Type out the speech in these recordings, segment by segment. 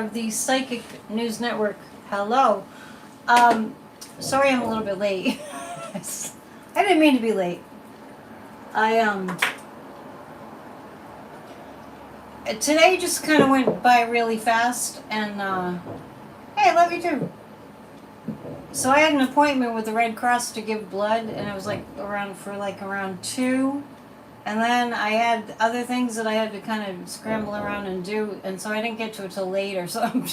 of the Psychic News Network. Hello. Sorry I'm a little bit late. I didn't mean to be late. Today just kind of went by really fast, and hey, I love you too. So I had an appointment with the Red Cross to give blood, and it was like around 2. And then I had other things that I had to kind of scramble around and do, and so I didn't get to it till later. So I'm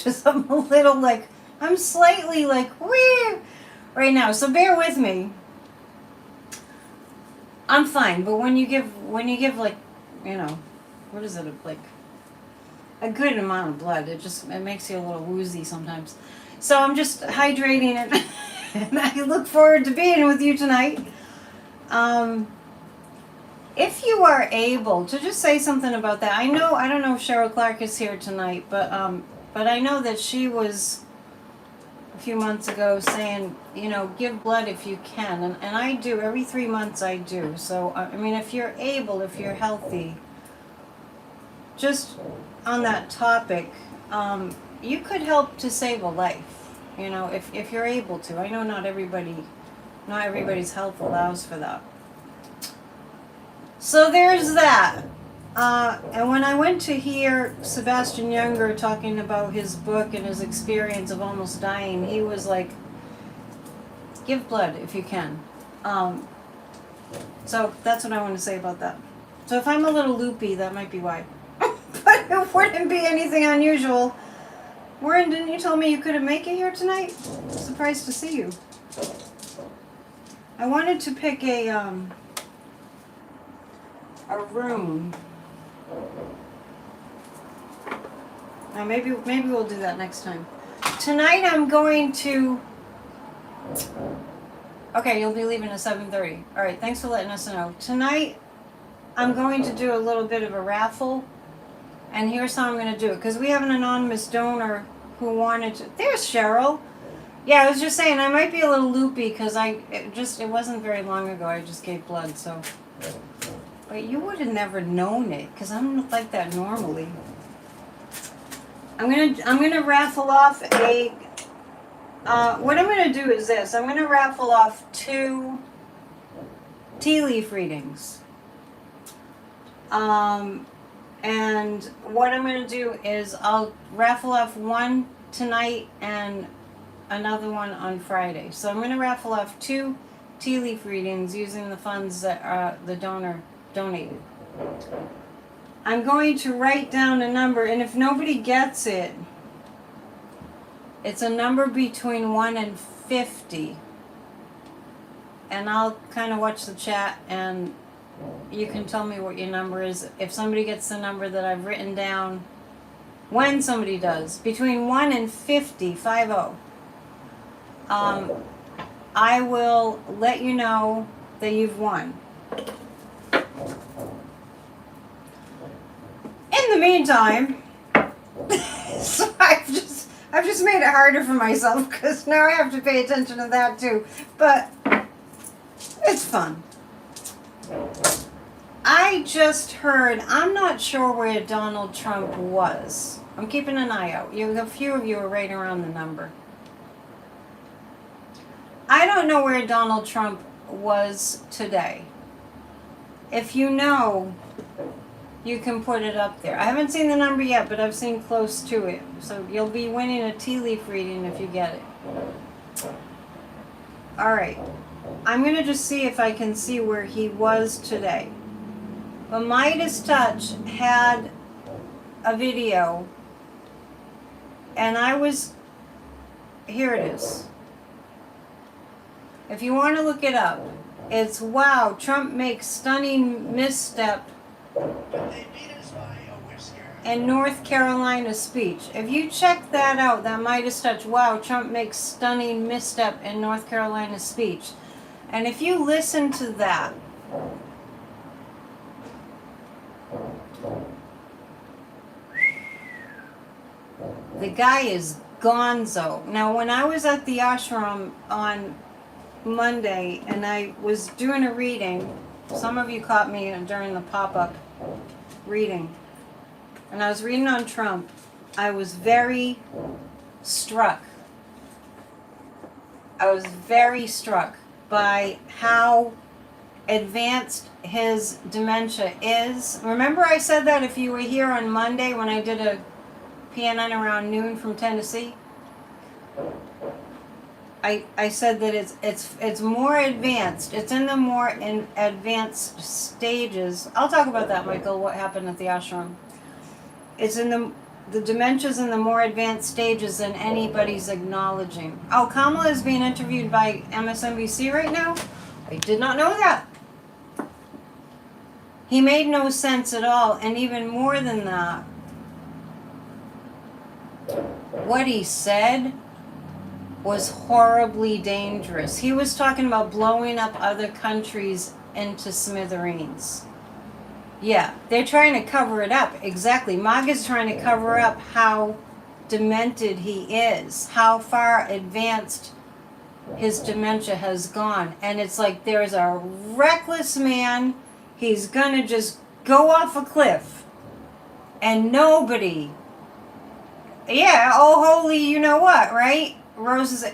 a little like, I'm slightly like, wee right now. So bear with me. I'm fine, but when you give like, what is it, like a good amount of blood, it makes you a little woozy sometimes. So I'm just hydrating it, and I look forward to being with you tonight. If you are able to just say something about that. I don't know if Cheryl Clark is here tonight, but I know that she was a few months ago saying, give blood if you can, and I do every 3 months. I do. So I mean, if you're able, if you're healthy, just on that topic, you could help to save a life. If you're able to. I know not everybody's health allows for that. So there's that. And when I went to hear Sebastian Younger talking about his book and his experience of almost dying, he was like, give blood if you can. So that's what I want to say about that. So if I'm a little loopy, that might be why. But it wouldn't be anything unusual. Warren, didn't you tell me you couldn't make it here tonight? Surprised to see you. I wanted to pick a room. Now maybe we'll do that next time. Tonight I'm going to. Okay, you'll be leaving at 7:30. All right, thanks for letting us know. Tonight I'm going to do a little bit of a raffle, and here's how I'm going to do it, because we have an anonymous donor who wanted to. There's Cheryl. Yeah, I was just saying I might be a little loopy because it wasn't very long ago I just gave blood, so. But you would have never known it, because I'm not like that normally. I'm gonna raffle off a. What I'm gonna do is this. I'm gonna raffle off 2 tea leaf readings. And what I'm gonna do is I'll raffle off one tonight and another one on Friday. So I'm gonna raffle off 2 tea leaf readings using the funds that the donor donated. I'm going to write down a number, and if nobody gets it, it's a number between 1 and 50. And I'll kind of watch the chat, and you can tell me what your number is. If somebody gets the number that I've written down, when somebody does, between 1 and 50, 50, I will let you know that you've won. In the meantime, so I've just made it harder for myself, because now I have to pay attention to that too. But it's fun. I just heard, I'm not sure where Donald Trump was. I'm keeping an eye out. A few of you are right around the number. I don't know where Donald Trump was today. If you know, you can put it up there. I haven't seen the number yet, but I've seen close to it. So you'll be winning a tea leaf reading if you get it. All right. I'm going to just see if I can see where he was today. But Midas Touch had a video, and here it is. If you want to look it up, it's wow, Trump makes stunning misstep in North Carolina speech. If you check that out, that Midas Touch, wow, Trump makes stunning misstep in North Carolina speech. And if you listen to that, the guy is gonzo. Now, when I was at the ashram on Monday and I was doing a reading, some of you caught me during the pop-up reading, and I was reading on Trump. I was very struck. I was very struck by how advanced his dementia is. Remember I said that if you were here on Monday when I did a PNN around noon from Tennessee? I said that it's more advanced. It's in the more advanced stages. I'll talk about that, Michael, what happened at the ashram. It's in the dementia's in the more advanced stages than anybody's acknowledging. Oh, Kamala is being interviewed by MSNBC right now? I did not know that. He made no sense at all, and even more than that, what he said was horribly dangerous. He was talking about blowing up other countries into smithereens. Yeah, they're trying to cover it up. Exactly. Maga's trying to cover up how demented he is, how far advanced his dementia has gone. And it's like there's a reckless man, he's gonna just go off a cliff. And nobody, yeah, oh holy you know what, right? Roses,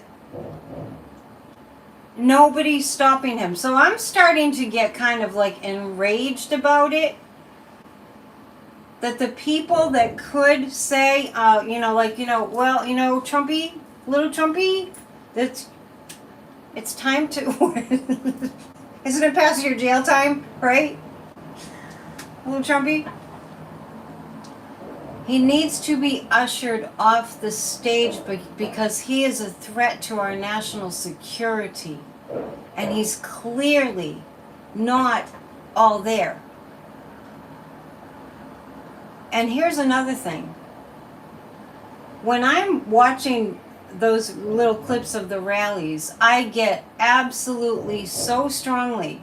nobody's stopping him. So I'm starting to get kind of like enraged about it. That the people that could say, well, Trumpy, little Trumpy, it's time to, isn't it past your jail time, right? Little Trumpy? He needs to be ushered off the stage because he is a threat to our national security. And he's clearly not all there. And here's another thing. When I'm watching those little clips of the rallies, I get absolutely so strongly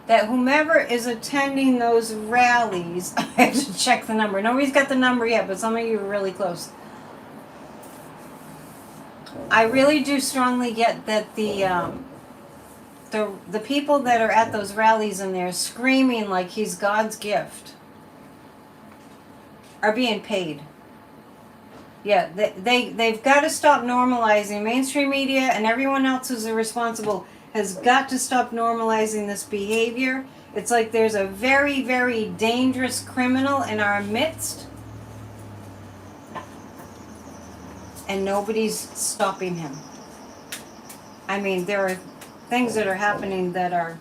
that whomever is attending those rallies, I have to check the number. Nobody's got the number yet, but some of you are really close. I really do strongly get that the people that are at those rallies and they're screaming like he's God's gift are being paid. Yeah, they've got to stop normalizing. Mainstream media and everyone else who's responsible has got to stop normalizing this behavior. It's like there's a very, very dangerous criminal in our midst, and nobody's stopping him. I mean, there are things that are happening that are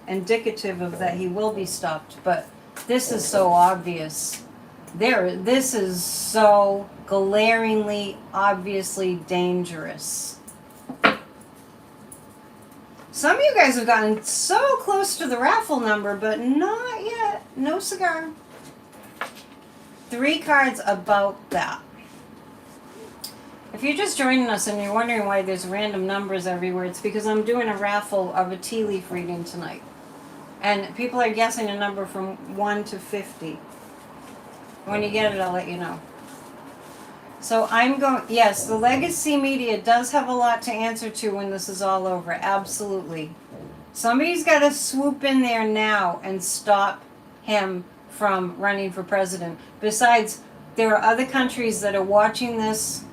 indicative of that he will be stopped, but this is so obvious. This is so glaringly, obviously dangerous. Some of you guys have gotten so close to the raffle number, but not yet. No cigar. 3 cards about that. If you're just joining us and you're wondering why there's random numbers everywhere, it's because I'm doing a raffle of a tea leaf reading tonight. And people are guessing a number from 1 to 50. When you get it, I'll let you know. So I'm going, yes, the legacy media does have a lot to answer to when this is all over. Absolutely. Somebody's got to swoop in there now and stop him from running for president. Besides, there are other countries that are watching this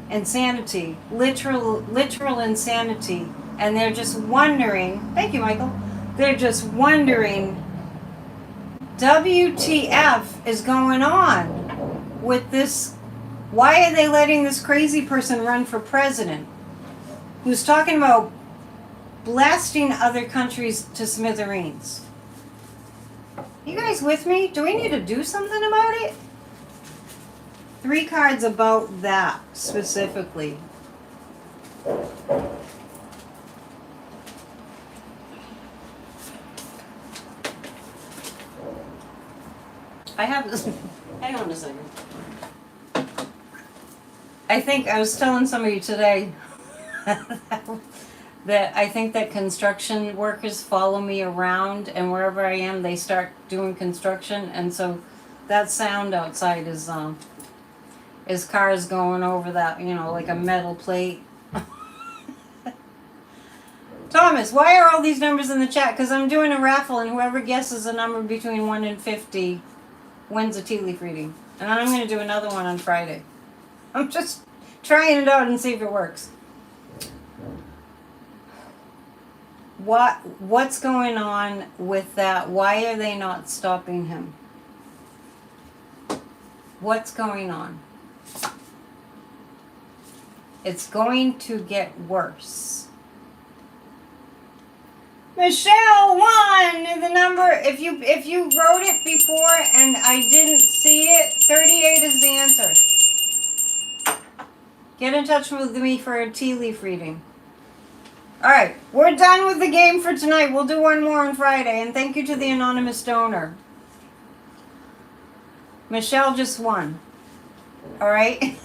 insanity, literal insanity, and they're just wondering, thank you, Michael, they're just wondering, WTF is going on with this? Why are they letting this crazy person run for president who's talking about blasting other countries to smithereens? You guys with me? Do we need to do something about it? 3 cards about that specifically. I have this. Hang on a second. I think I was telling somebody today that I think that construction workers follow me around, and wherever I am, they start doing construction, and so that sound outside is cars going over that, like a metal plate. Thomas, why are all these numbers in the chat? Because I'm doing a raffle, and whoever guesses a number between 1 and 50 wins a tea leaf reading. And then I'm going to do another one on Friday. I'm just trying it out and see if it works. What's going on with that? Why are they not stopping him? What's going on? It's going to get worse. Michelle won the number. If you wrote it before and I didn't see it, 38 is the answer. Get in touch with me for a tea leaf reading. All right, we're done with the game for tonight. We'll do one more on Friday. And thank you to the anonymous donor. Michelle just won. All right.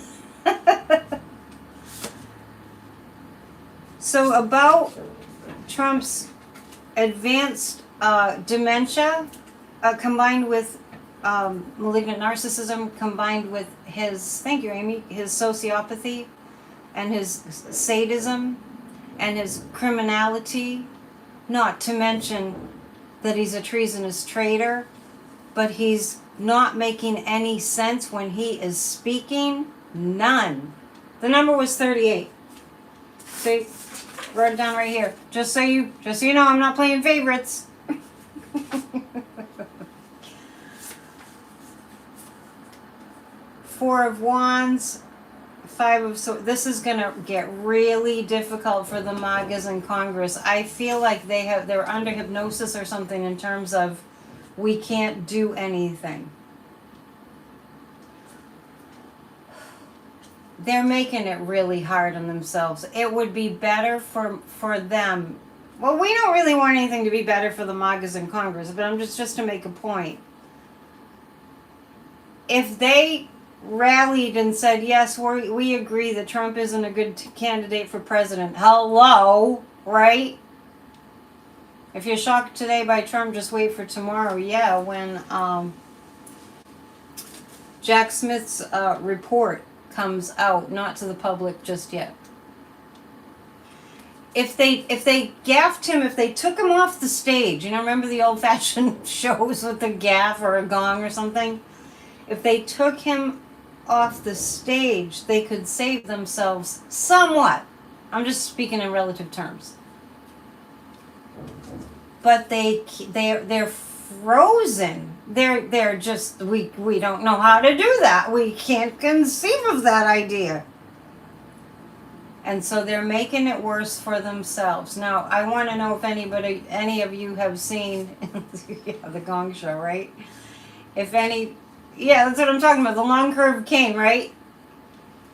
So about Trump's advanced dementia combined with malignant narcissism, combined with his, thank you Amy, his sociopathy and his sadism and his criminality, not to mention that he's a treasonous traitor, but he's not making any sense when he is speaking. None. The number was 38. See? Wrote it down right here. Just so you know, I'm not playing favorites. Four of Wands, Five of Swords. This is gonna get really difficult for the Magas in Congress. I feel like they're under hypnosis or something in terms of we can't do anything. They're making it really hard on themselves. It would be better for them. Well, we don't really want anything to be better for the Magas in Congress, but I'm just to make a point. If they rallied and said, yes, we agree that Trump isn't a good candidate for president. Hello, right? If you're shocked today by Trump, just wait for tomorrow. Yeah, when Jack Smith's report comes out, not to the public just yet. If they gaffed him, if they took him off the stage, you know, remember the old-fashioned shows with a gaff or a gong or something? If they took him off the stage, they could save themselves somewhat. I'm just speaking in relative terms. But they're frozen. They're just, we don't know how to do that. We can't conceive of that idea. And so they're making it worse for themselves. Now, I want to know if any of you have seen the Gong Show, right? If any, yeah, that's what I'm talking about, the long curved cane, right?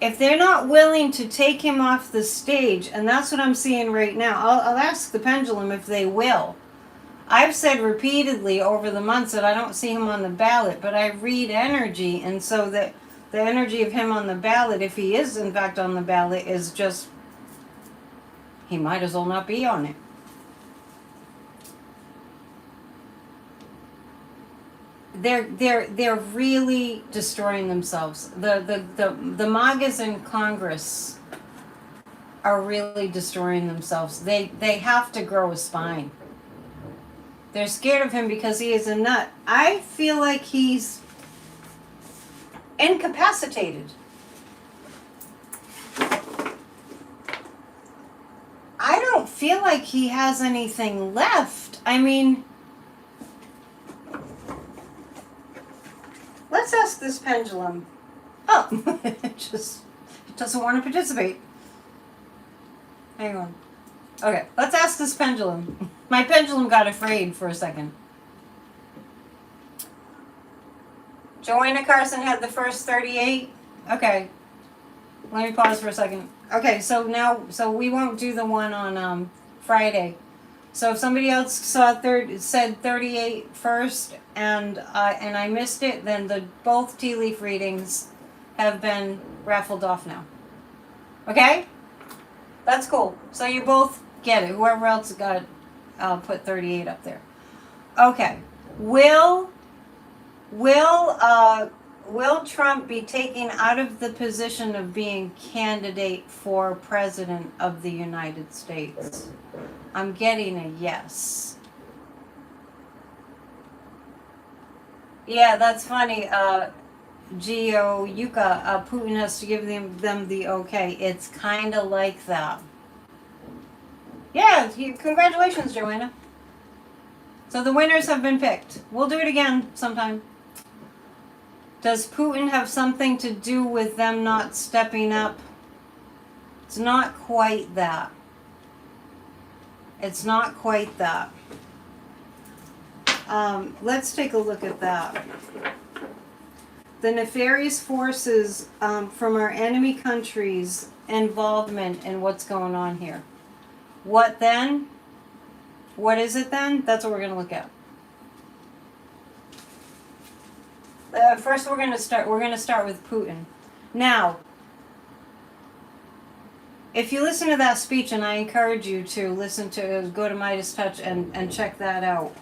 If they're not willing to take him off the stage, and that's what I'm seeing right now, I'll ask the pendulum if they will. I've said repeatedly over the months that I don't see him on the ballot, but I read energy, and so that the energy of him on the ballot, if he is in fact on the ballot, is just, he might as well not be on it. They're really destroying themselves. The Magas in Congress are really destroying themselves. They have to grow a spine. They're scared of him because he is a nut. I feel like he's incapacitated. I don't feel like he has anything left. I mean, let's ask this pendulum. Oh, it doesn't want to participate. Hang on. Okay, let's ask this pendulum. My pendulum got afraid for a second. Joanna Carson had the first 38. Okay. Let me pause for a second. Okay, so we won't do the one on Friday. So if somebody else said 38 first and I missed it, then both tea leaf readings have been raffled off now. Okay? That's cool. So you both get it. Whoever else got it, I'll put 38 up there. Okay. Will Trump be taken out of the position of being candidate for president of the United States? I'm getting a yes. Yeah, that's funny. Geo Yuka, Putin has to give them the okay. It's kind of like that. Yeah, congratulations, Joanna. So the winners have been picked. We'll do it again sometime. Does Putin have something to do with them not stepping up? It's not quite that. It's not quite that. Let's take a look at that. The nefarious forces from our enemy countries' involvement in what's going on here. What then? What is it then? That's what we're going to look at. First, we're going to start with Putin. Now, if you listen to that speech, and I encourage you to go to Midas Touch and check that out.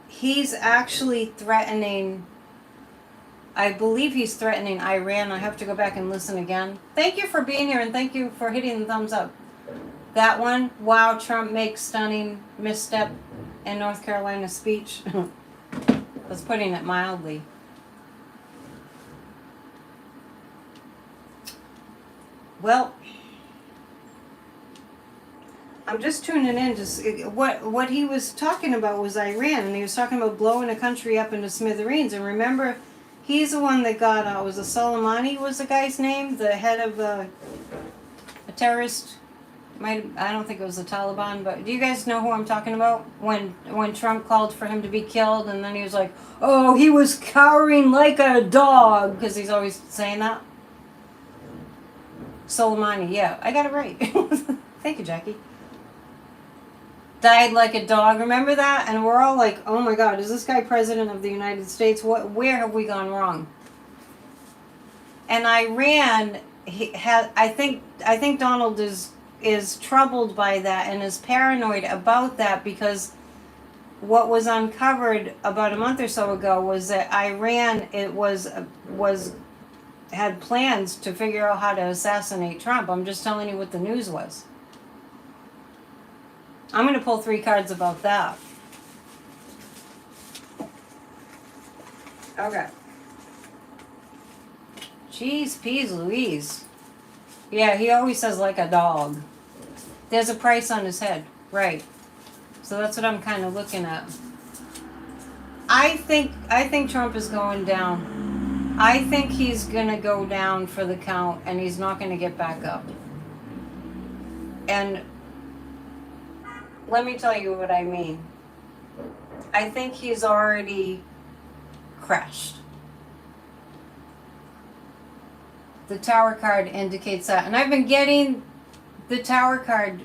He's actually threatening, I believe he's threatening Iran. I have to go back and listen again. Thank you for being here, and thank you for hitting the thumbs up. That one, wow, Trump makes stunning misstep in North Carolina speech. That's putting it mildly. Well, I'm just tuning in. What he was talking about was Iran, and he was talking about blowing a country up into smithereens. And remember, he's the one that got was Soleimani was the guy's name, the head of a terrorist. I don't think it was the Taliban, but do you guys know who I'm talking about? When Trump called for him to be killed, and then he was like, "Oh, he was cowering like a dog," because he's always saying that. Soleimani, yeah, I got it right. Thank you, Jackie. Died like a dog. Remember that? And we're all like, "Oh my God, is this guy president of the United States? Where have we gone wrong?" And Iran, I think Donald is troubled by that and is paranoid about that, because what was uncovered about a month or so ago was that Iran had plans to figure out how to assassinate Trump. I'm just telling you what the news was. I'm going to pull 3 cards about that. Okay. Jeez, peas Louise. Yeah, he always says like a dog. There's a price on his head. Right. So that's what I'm kind of looking at. I think Trump is going down. I think he's going to go down for the count, and he's not going to get back up. And let me tell you what I mean. I think he's already crashed. The Tower card indicates that. And I've been getting the Tower card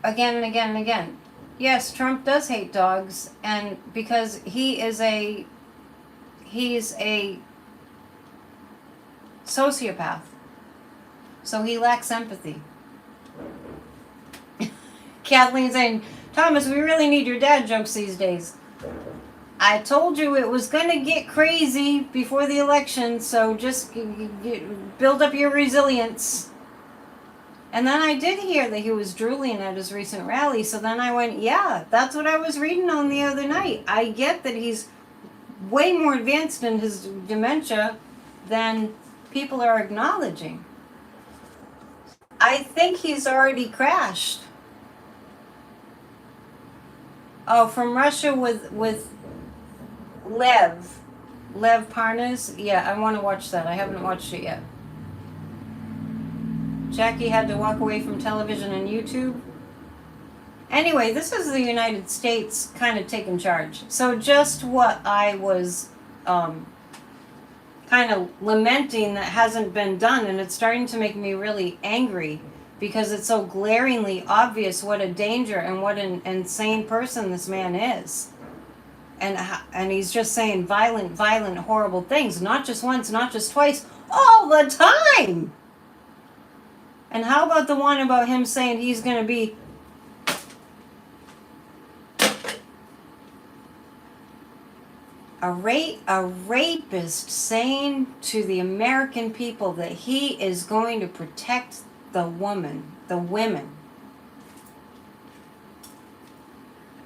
again and again and again. Yes, Trump does hate dogs, and because he's a sociopath. So he lacks empathy. Kathleen saying, "Thomas, we really need your dad jokes these days." I told you it was going to get crazy before the election, so just build up your resilience. And then I did hear that he was drooling at his recent rally, so then I went, yeah, that's what I was reading on the other night. I get that he's way more advanced in his dementia than people are acknowledging. I think he's already crashed. Oh, from Russia with Lev Parnas. Yeah, I want to watch that. I haven't watched it yet. Jackie had to walk away from television and YouTube. Anyway, this is the United States kind of taking charge. So just what I was kind of lamenting that hasn't been done, and it's starting to make me really angry, because it's so glaringly obvious what a danger and what an insane person this man is. And he's just saying violent, horrible things, not just once, not just twice, all the time. And how about the one about him saying he's going to be a rapist, saying to the American people that he is going to protect the women.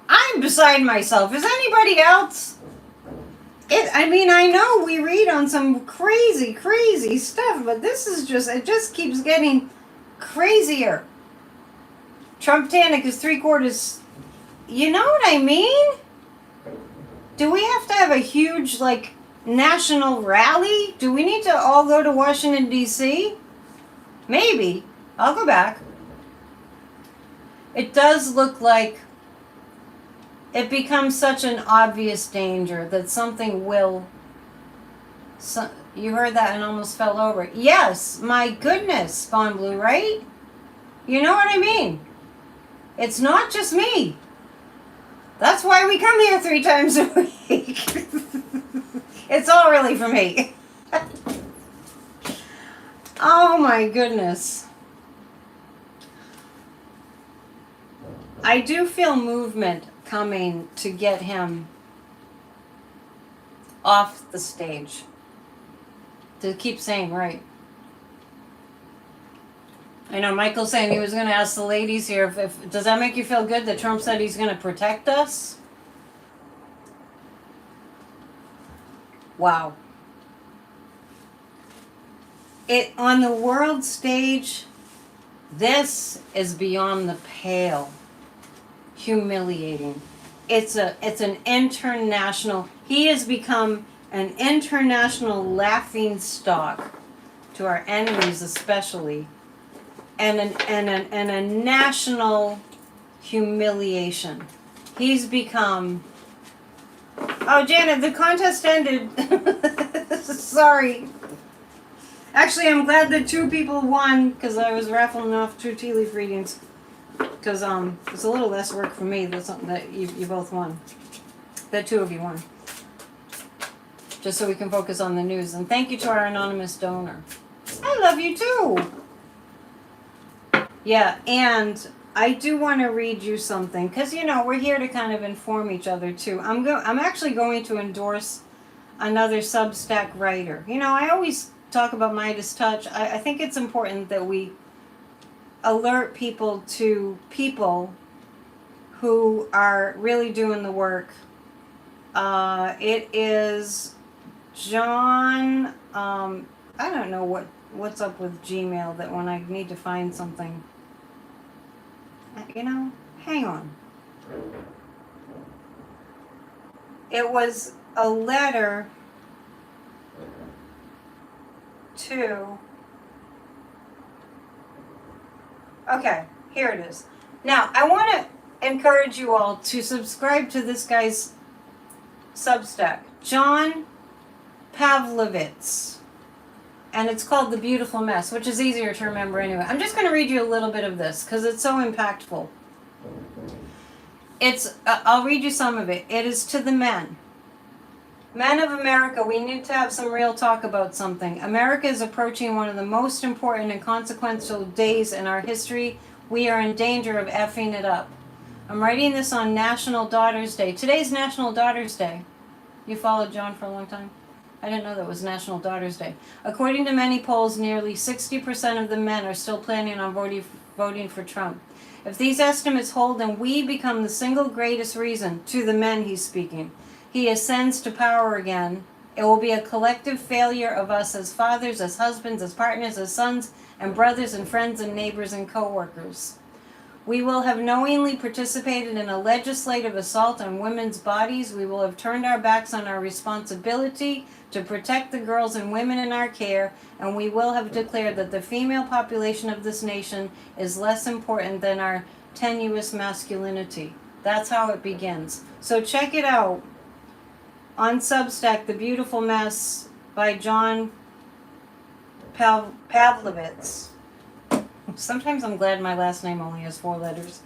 I'm beside myself. Is anybody else? I mean, I know we read on some crazy, crazy stuff, but this is just, it just keeps getting crazier. Trump-tanic is 3/4. You know what I mean? Do we have to have a huge, like, national rally? Do we need to all go to Washington, D.C.? Maybe. I'll go back. It does look like it becomes such an obvious danger that something will... you heard that and almost fell over. Yes, my goodness, Spawn Blue, right? You know what I mean? It's not just me. That's why we come here 3 times a week. It's all really for me. Oh my goodness. I do feel movement coming to get him off the stage. To keep saying right. I know Michael's saying he was going to ask the ladies here if does that make you feel good that Trump said he's going to protect us? Wow. It on the world stage, this is beyond the pale. Humiliating. It's an international. He has become an international laughing stock to our enemies, especially, and a national humiliation. He's become. Oh, Janet, the contest ended. Sorry. Actually, I'm glad that 2 people won because I was raffling off 2 tea leaf readings. Because it's a little less work for me that you both won. That 2 of you won. Just so we can focus on the news. And thank you to our anonymous donor. I love you too. Yeah, and I do want to read you something because you know we're here to kind of inform each other too. I'm actually going to endorse another Substack writer. You know, I always talk about Midas Touch. I think it's important that we alert people to people who are really doing the work. It is John. I don't know what's up with Gmail that when I need to find something. You know, hang on. It was a letter to... Okay, here it is. Now, I want to encourage you all to subscribe to this guy's Substack, John Pavlovitz. And it's called The Beautiful Mess, which is easier to remember anyway. I'm just going to read you a little bit of this because it's so impactful. I'll read you some of it. It is to the men. Men of America, we need to have some real talk about something. America is approaching one of the most important and consequential days in our history. We are in danger of effing it up. I'm writing this on National Daughters Day. Today's National Daughters Day. You followed John for a long time? I didn't know that was National Daughters Day. According to many polls, nearly 60% of the men are still planning on voting for Trump. If these estimates hold, then we become the single greatest reason, to the men he's speaking, he ascends to power again. It will be a collective failure of us as fathers, as husbands, as partners, as sons, and brothers, and friends, and neighbors, and co-workers. We will have knowingly participated in a legislative assault on women's bodies. We will have turned our backs on our responsibility to protect the girls and women in our care, and we will have declared that the female population of this nation is less important than our tenuous masculinity. That's how it begins. So check it out on Substack, The Beautiful Mess by John Pavlovitz. Sometimes I'm glad my last name only has 4 letters.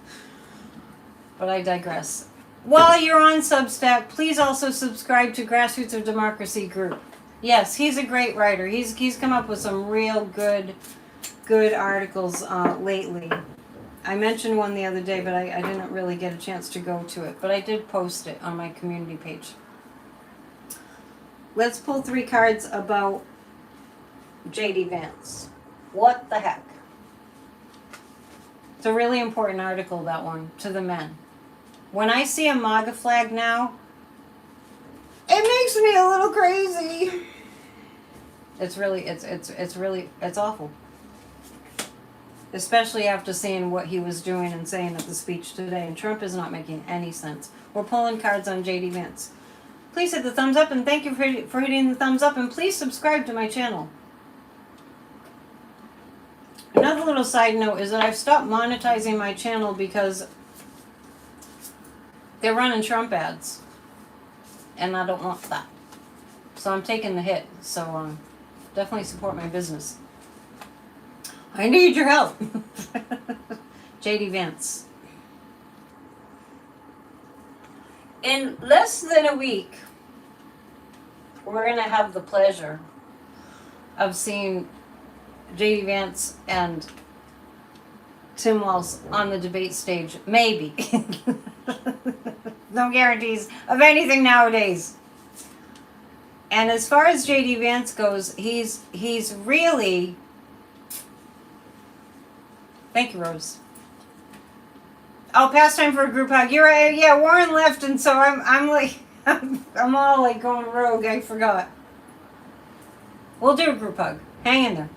But I digress. While you're on Substack, please also subscribe to Grassroots of Democracy group. Yes, he's a great writer. He's come up with some real good articles lately. I mentioned one the other day, but I didn't really get a chance to go to it. But I did post it on my community page. Let's pull 3 cards about J.D. Vance. What the heck? It's a really important article, that one, to the men. When I see a Maga flag now, it makes me a little crazy. It's really, it's awful. Especially after seeing what he was doing and saying at the speech today. And Trump is not making any sense. We're pulling cards on JD Vance. Please hit the thumbs up, and thank you for hitting the thumbs up, and please subscribe to my channel. Another little side note is that I've stopped monetizing my channel because they're running Trump ads. And I don't want that. So I'm taking the hit. So definitely support my business. I need your help. JD Vance. In less than a week, we're going to have the pleasure of seeing JD Vance and Tim Walz on the debate stage. Maybe. No guarantees of anything nowadays. And as far as JD Vance goes, he's really... Thank you, Rose. Oh, past time for a group hug. You're right. Yeah, Warren left, and so I'm like, I'm all like going rogue. I forgot. We'll do a group hug. Hang in there.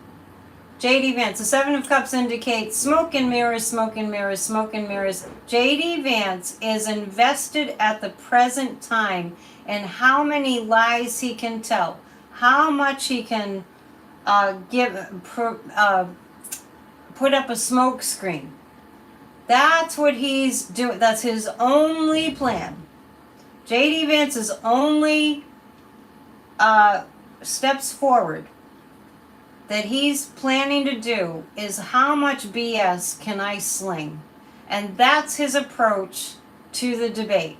JD Vance. The Seven of Cups indicates smoke and mirrors, smoke and mirrors, smoke and mirrors. JD Vance is invested at the present time in how many lies he can tell, how much he can put up a smoke screen. That's what he's doing. That's his only plan. JD Vance's only steps forward that he's planning to do is how much BS can I sling? And that's his approach to the debate.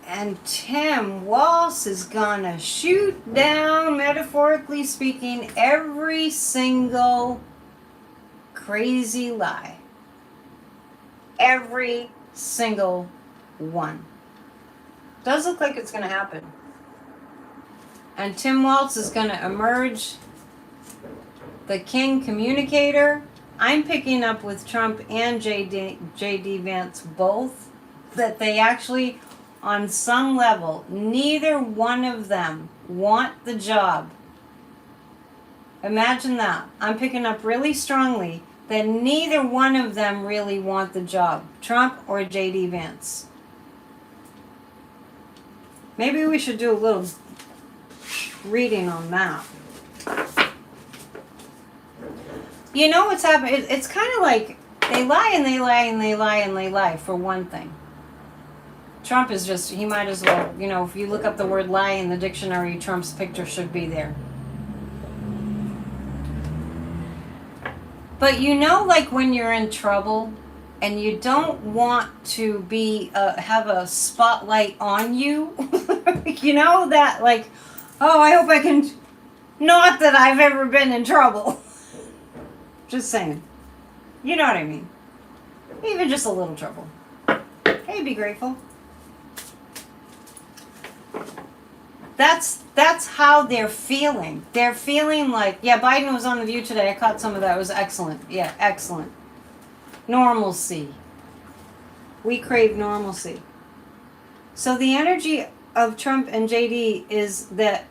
And Tim Walz is gonna shoot down, metaphorically speaking, every single crazy lie. Every single one. Does look like it's gonna happen. And Tim Walz is gonna emerge the king communicator. I'm picking up with Trump and JD Vance both that they actually, on some level, neither one of them want the job. Imagine that. I'm picking up really strongly that neither one of them really want the job, Trump or JD Vance. Maybe we should do a little reading on that. You know what's happening? It's kind of like they lie and they lie and they lie and they lie for one thing. Trump is just, he might as well, you know, if you look up the word lie in the dictionary, Trump's picture should be there. But you know, like when you're in trouble and you don't want to be, have a spotlight on you, you know, that like, oh, I hope I can, not that I've ever been in trouble. Just saying. You know what I mean. Even just a little trouble. Hey, be grateful. That's how they're feeling. They're feeling like, yeah, Biden was on The View today. I caught some of that. It was excellent. Yeah, excellent. Normalcy. We crave normalcy. So the energy of Trump and JD is that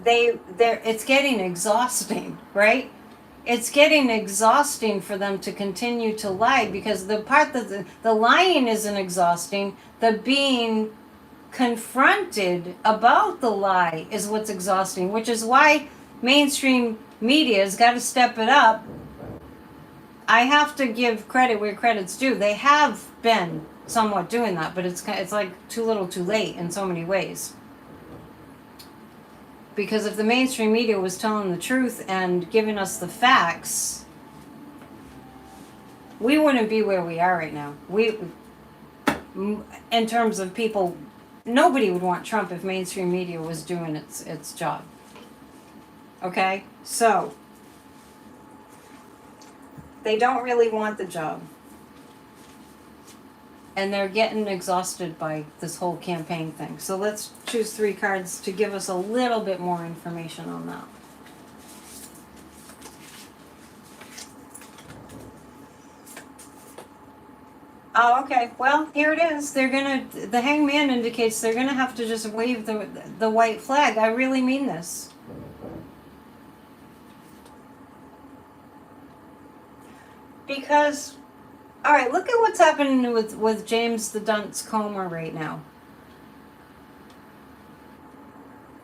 it's getting exhausting, right? It's getting exhausting for them to continue to lie, because the part that the lying isn't exhausting, the being confronted about the lie is what's exhausting, which is why mainstream media has got to step it up. I have to give credit where credit's due. They have been somewhat doing that, but it's like too little too late in so many ways. Because if the mainstream media was telling the truth and giving us the facts, we wouldn't be where we are right now. In terms of people, nobody would want Trump if mainstream media was doing its job. Okay? So, they don't really want the job. And they're getting exhausted by this whole campaign thing. So let's choose 3 cards to give us a little bit more information on that. Oh, okay. Well, here it is. The hangman indicates they're gonna have to just wave the white flag. I really mean this. Because, all right, look at what's happening with James the Dunce Comer right now.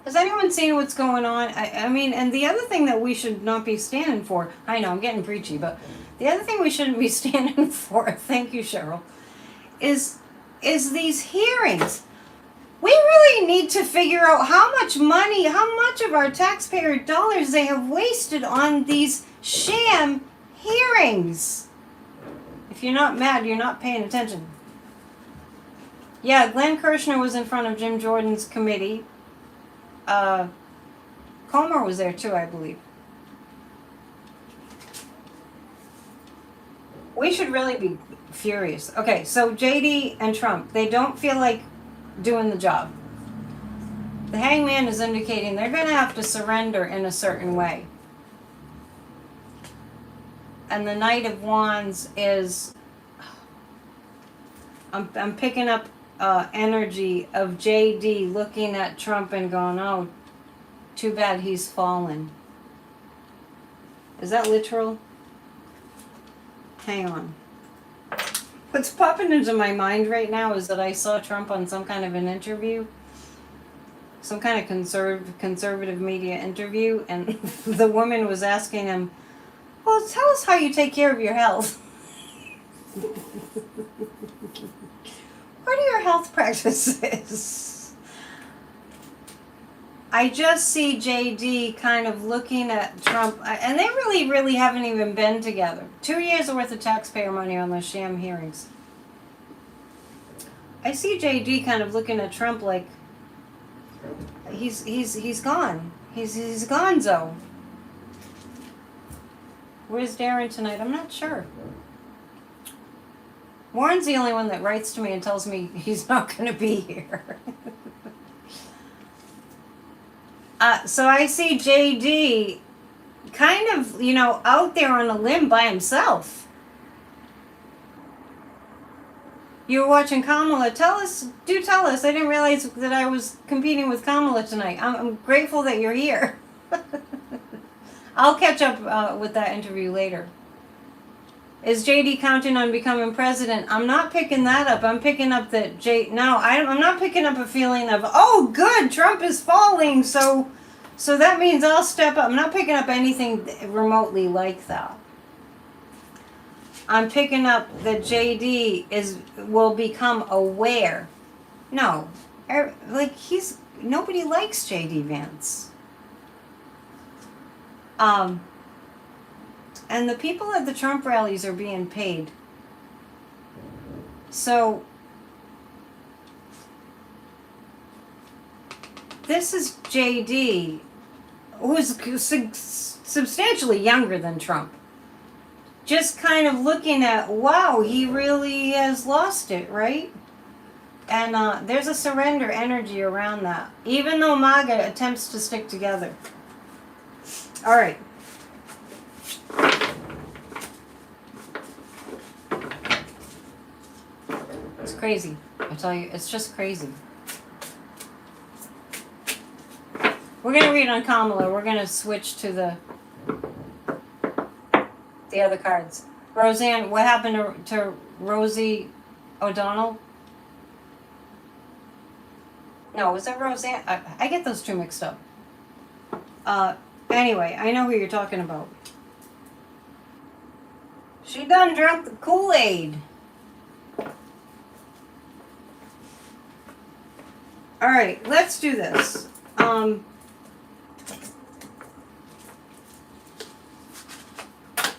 Has anyone seen what's going on? I mean, and the other thing that we should not be standing for, I know I'm getting preachy, but the other thing we shouldn't be standing for, thank you, Cheryl, is these hearings. We really need to figure out how much money, how much of our taxpayer dollars they have wasted on these sham hearings. If you're not mad, you're not paying attention. Yeah, Glenn Kirshner was in front of Jim Jordan's committee. Comer was there too, I believe. We should really be furious. Okay, so JD and Trump, they don't feel like doing the job. The hangman is indicating they're going to have to surrender in a certain way. And the Knight of Wands is, I'm picking up energy of JD looking at Trump and going, oh, too bad he's fallen. Is that literal? Hang on. What's popping into my mind right now is that I saw Trump on some kind of an interview, some kind of conservative media interview, and the woman was asking him, well, tell us how you take care of your health. What are your health practices? I just see JD kind of looking at Trump, and they really haven't even been together. 2 years worth of taxpayer money on those sham hearings. I see JD kind of looking at Trump like he's gone. He's gonzo. Where's Darren tonight? I'm not sure. Warren's the only one that writes to me and tells me he's not going to be here. So I see JD kind of, out there on a limb by himself. You were watching Kamala. Tell us. I didn't realize that I was competing with Kamala tonight. I'm grateful that you're here. I'll catch up with that interview later. Is JD counting on becoming president? I'm not picking that up. I'm picking up that I'm not picking up a feeling of, oh, good, Trump is falling, so that means I'll step up. I'm not picking up anything remotely like that. I'm picking up that JD will become aware. No, nobody likes JD Vance. And the people at the Trump rallies are being paid. So, this is JD, who's substantially younger than Trump. Just kind of looking at, wow, he really has lost it, right? And there's a surrender energy around that, even though Maga attempts to stick together. All right. It's crazy. I tell you, it's just crazy. We're going to read on Kamala. We're going to switch to the other cards. Roseanne, what happened to Rosie O'Donnell? No, was that Roseanne? I get those two mixed up. Anyway, I know who you're talking about. She done drunk the Kool-Aid. All right, let's do this.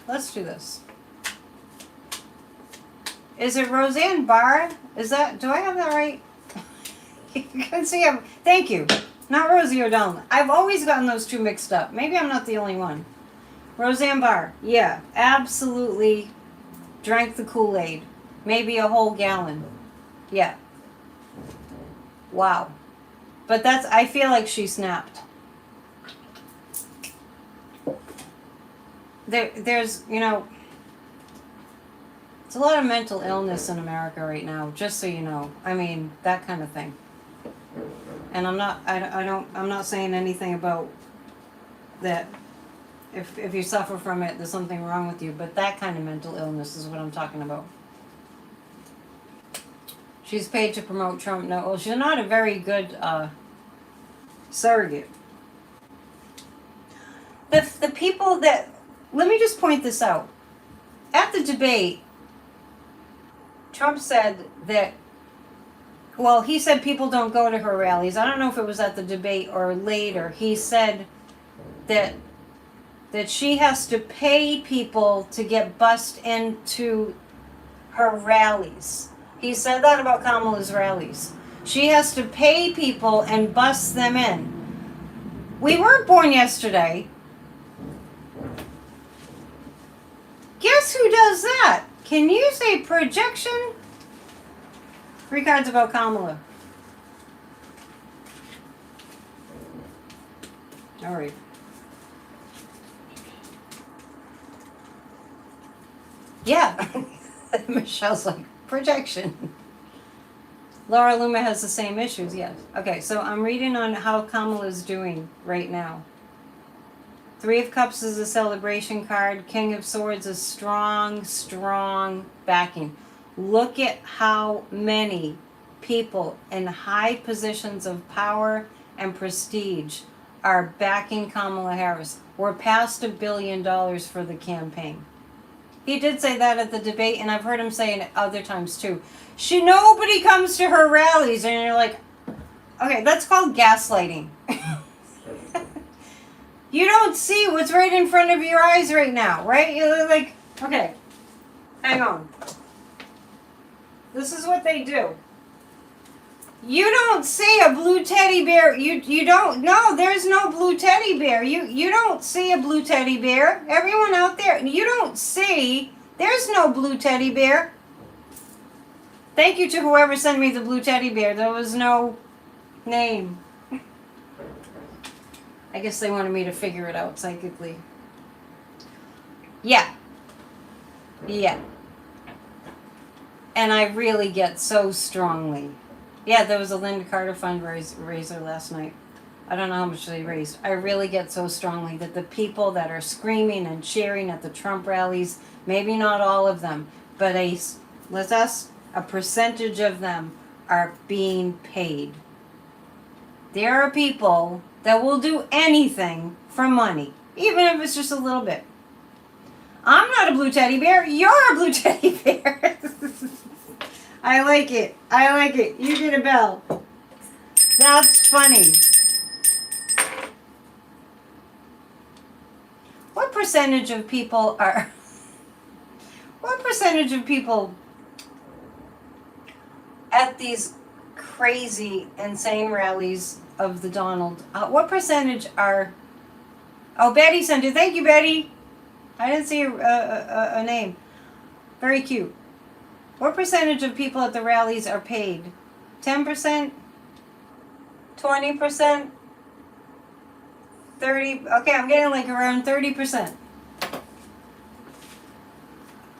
Let's do this. Is it Roseanne Barr? Do I have that right? You can see thank you. Not Rosie O'Donnell. I've always gotten those two mixed up. Maybe I'm not the only one. Roseanne Barr. Yeah, absolutely drank the Kool-Aid. Maybe a whole gallon. Yeah. Wow. But I feel like she snapped. There's, It's a lot of mental illness in America right now, just so you know. I mean, that kind of thing. And I'm not saying anything about that. If you suffer from it, there's something wrong with you. But that kind of mental illness is what I'm talking about. She's paid to promote Trump. No, well, she's not a very good surrogate. The people that, let me just point this out. At the debate, Trump said that, well, he said people don't go to her rallies. I don't know if it was at the debate or later. He said that she has to pay people to get bussed into her rallies. He said that about Kamala's rallies. She has to pay people and bus them in. We weren't born yesterday. Guess who does that? Can you say projection? 3 cards about Kamala. All right. Yeah. Michelle's like, projection. Laura Luma has the same issues, yes. Okay, so I'm reading on how Kamala's doing right now. 3 of Cups is a celebration card. King of Swords is strong, strong backing. Look at how many people in high positions of power and prestige are backing Kamala Harris. We're past $1 billion for the campaign. He did say that at the debate, and I've heard him say it other times too. Nobody comes to her rallies, and you're like, okay, that's called gaslighting. You don't see what's right in front of your eyes right now, right? You're like, okay, hang on. This is what they do. You don't see a blue teddy bear. You don't. No, there's no blue teddy bear. You don't see a blue teddy bear. Everyone out there, you don't see. There's no blue teddy bear. Thank you to whoever sent me the blue teddy bear. There was no name. I guess they wanted me to figure it out psychically. Yeah. Yeah. And I really get so strongly. Yeah, there was a Linda Carter fundraiser last night. I don't know how much they raised. I really get so strongly that the people that are screaming and cheering at the Trump rallies, maybe not all of them, but a percentage of them are being paid. There are people that will do anything for money, even if it's just a little bit. I'm not a blue teddy bear. You're a blue teddy bear. I like it. I like it. You get a bell. That's funny. What percentage of people are... What percentage of people at these crazy, insane rallies of the Donald, what percentage are... Oh, Betty sent it. Thank you, Betty. I didn't see a name. Very cute. What percentage of people at the rallies are paid? 10%? 20%? 30? Okay, I'm getting like around 30%.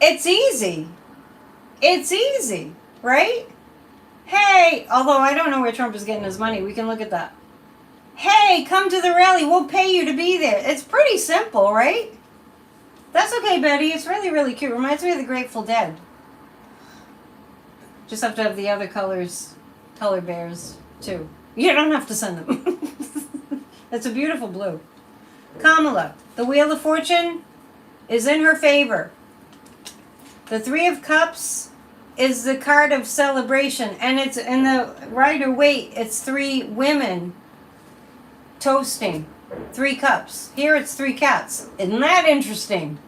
It's easy. It's easy, right? Hey, although I don't know where Trump is getting his money. We can look at that. Hey, come to the rally. We'll pay you to be there. It's pretty simple, right? That's okay, Betty. It's really, really cute. Reminds me of the Grateful Dead. Just have to have the other color bears, too. You don't have to send them. It's a beautiful blue. Kamala, the Wheel of Fortune is in her favor. The 3 of Cups is the card of celebration, and it's in the Rider-Waite, it's 3 women toasting. 3 cups. Here it's 3 cats. Isn't that interesting?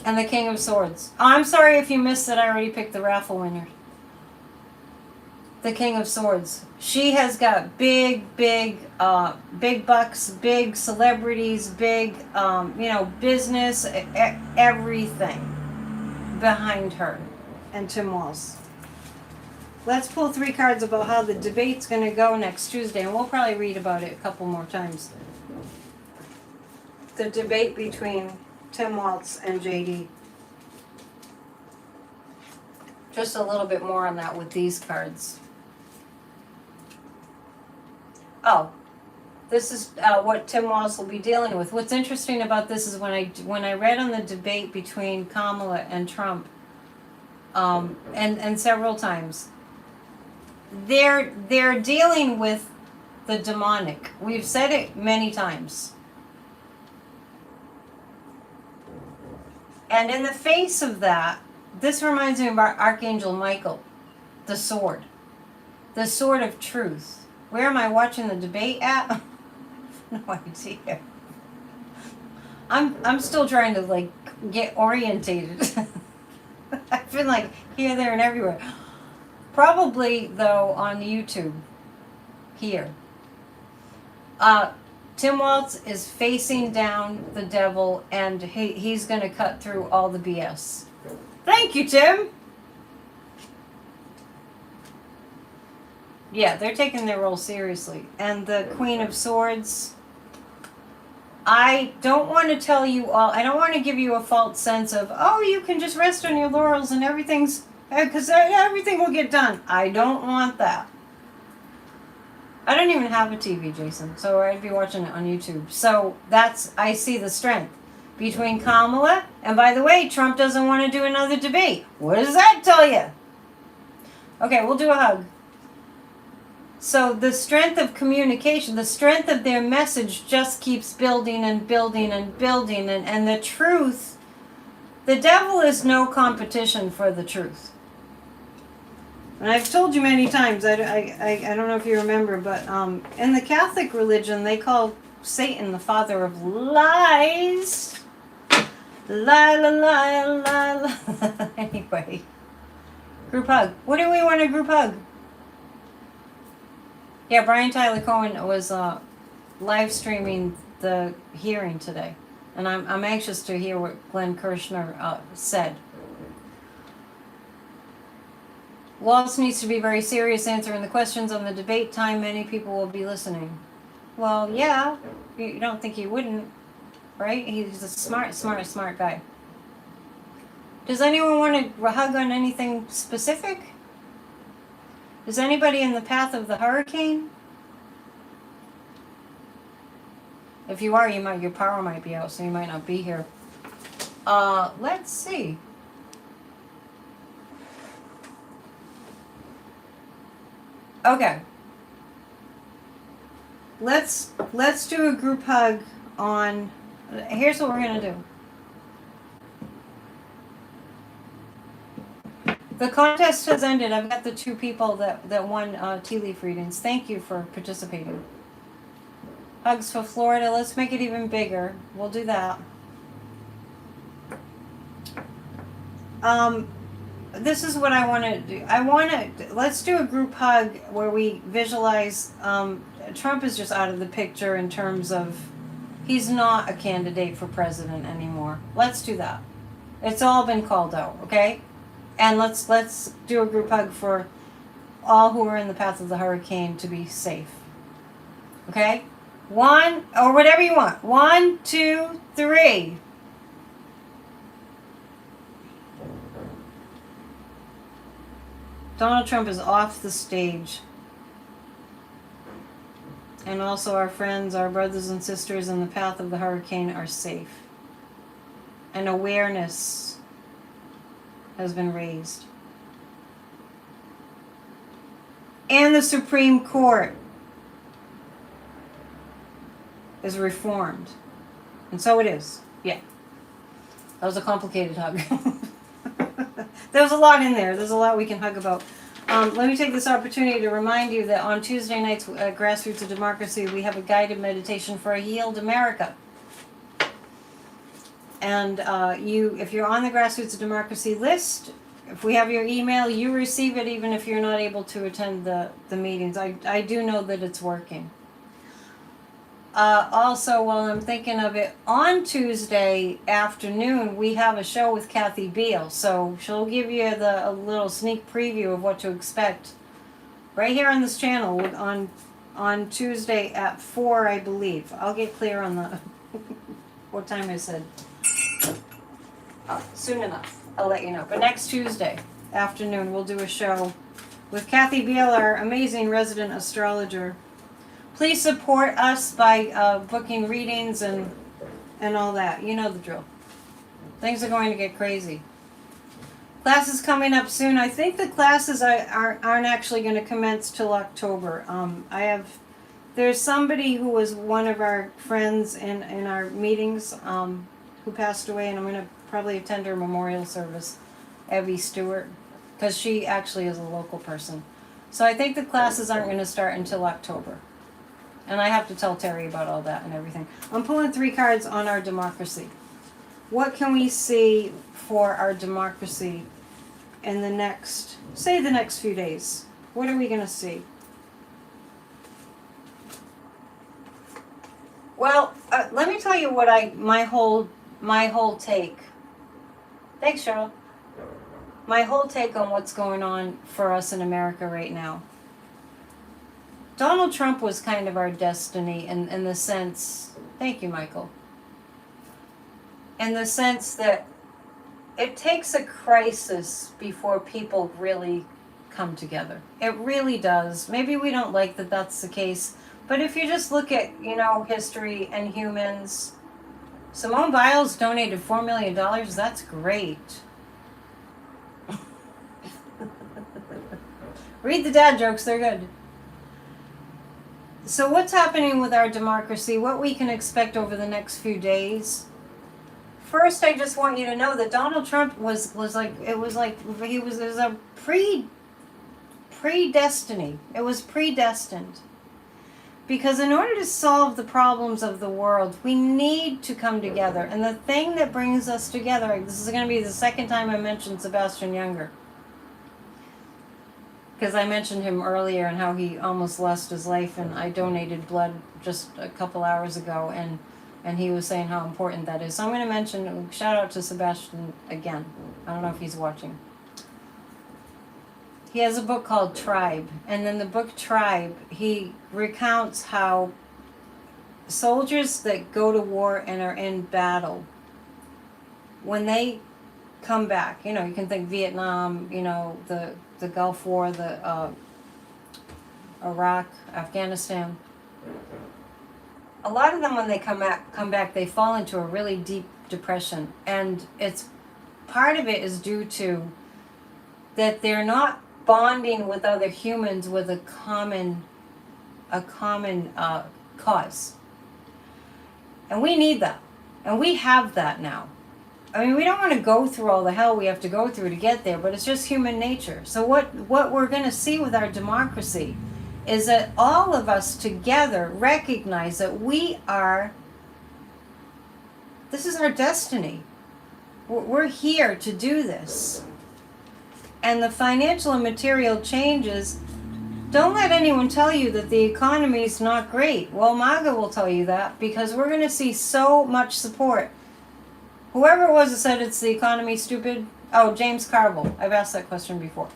And the King of Swords. Oh, I'm sorry if you missed that. I already picked the raffle winner. The King of Swords. She has got big bucks, big celebrities, big, business, everything behind her. And Tim Walz. Let's pull 3 cards about how the debate's going to go next Tuesday, and we'll probably read about it a couple more times. the debate between Tim Waltz and JD. Just a little bit more on that with these cards. Oh, this is what Tim Waltz will be dealing with. What's interesting about this is when I read on the debate between Kamala and Trump, and several times, they're dealing with the demonic. We've said it many times. And in the face of that, this reminds me of Archangel Michael, the sword of truth. Where am I watching the debate at? No idea. I'm still trying to like get orientated. I've been like here, there, and everywhere. Probably though on YouTube. Here. Tim Waltz is facing down the devil, and he's going to cut through all the BS. Thank you, Tim. Yeah, they're taking their role seriously. And the Queen of Swords, I don't want to tell you all, I don't want to give you a false sense of, oh, you can just rest on your laurels and everything's, because everything will get done. I don't want that. I don't even have a TV, Jason, so I'd be watching it on YouTube. So I see the strength between Kamala, and by the way, Trump doesn't want to do another debate. What does that tell you? Okay, we'll do a hug. So the strength of communication, the strength of their message just keeps building and building and building, and the truth, the devil is no competition for the truth. And I've told you many times, I don't know if you remember, but in the Catholic religion, they call Satan the father of lies. Lie, lie, lie, lie, lie. Anyway, group hug. What do we want a group hug? Yeah, Brian Tyler Cohen was live streaming the hearing today, and I'm anxious to hear what Glenn Kirshner said. Waltz needs to be very serious answering the questions on the debate time. Many people will be listening. Well, yeah, you don't think he wouldn't, right? He's a smart guy. Does anyone want to hug on anything specific? Is anybody in the path of the hurricane? If you are, your power might be out, so you might not be here. Let's see. Okay. Let's do a group hug on. Here's what we're gonna do. The contest has ended. I've got the 2 people that won tea leaf readings. Thank you for participating. Hugs for Florida. Let's make it even bigger. We'll do that. This is what I want to do. Let's do a group hug where we visualize Trump is just out of the picture in terms of he's not a candidate for president anymore. Let's do that. It's all been called out, okay? And let's do a group hug for all who are in the path of the hurricane to be safe. Okay? 1, or whatever you want. 1, 2, 3. Donald Trump is off the stage. And also our friends, our brothers and sisters in the path of the hurricane are safe. And awareness has been raised. And the Supreme Court is reformed. And so it is. Yeah. That was a complicated hug. There was a lot in there. There's a lot we can hug about. Let me take this opportunity to remind you that on Tuesday nights at Grassroots of Democracy, we have a guided meditation for a healed America. And if you're on the Grassroots of Democracy list, if we have your email, you receive it even if you're not able to attend the meetings. I do know that it's working. Also, while I'm thinking of it, on Tuesday afternoon, we have a show with Kathy Beal. So she'll give you a little sneak preview of what to expect right here on this channel on Tuesday at 4, I believe. I'll get clear on that. what time I said. Soon enough, I'll let you know. But next Tuesday afternoon, we'll do a show with Kathy Beal, our amazing resident astrologer. Please support us by booking readings and all that. You know the drill. Things are going to get crazy. Classes coming up soon. I think the classes aren't actually going to commence till October. There's somebody who was one of our friends in our meetings who passed away, and I'm going to probably attend her memorial service, Evie Stewart, because she actually is a local person. So I think the classes aren't going to start until October. And I have to tell Terry about all that and everything. I'm pulling 3 cards on our democracy. What can we see for our democracy in the next few days? What are we going to see? Well, let me tell you what my whole take. Thanks, Cheryl. My whole take on what's going on for us in America right now. Donald Trump was kind of our destiny in the sense, thank you, Michael, in the sense that it takes a crisis before people really come together. It really does. Maybe we don't like that that's the case, but if you just look at, history and humans, Simone Biles donated $4 million. That's great. Read the dad jokes, they're good. So what's happening with our democracy, what we can expect over the next few days? First, I just want you to know that Donald Trump was a predestiny. It was predestined. Because in order to solve the problems of the world, we need to come together. And the thing that brings us together, this is going to be the second time I mentioned Sebastian Junger. Because I mentioned him earlier and how he almost lost his life, and I donated blood just a couple hours ago, and he was saying how important that is. So I'm going to mention, shout out to Sebastian again. I don't know if he's watching. He has a book called Tribe, and in the book Tribe, he recounts how soldiers that go to war and are in battle, when they come back, you can think Vietnam, the Gulf War, the Iraq, Afghanistan. A lot of them, when they come back, they fall into a really deep depression, and part of it is due to that they're not bonding with other humans with a common cause. And we need that. And we have that now. I mean, we don't want to go through all the hell we have to go through to get there, but it's just human nature. So what we're going to see with our democracy is that all of us together recognize that this is our destiny. We're here to do this. And the financial and material changes, don't let anyone tell you that the economy is not great. Well, Maga will tell you that, because we're going to see so much support. Whoever it was that said it's the economy stupid, James Carville. I've asked that question before.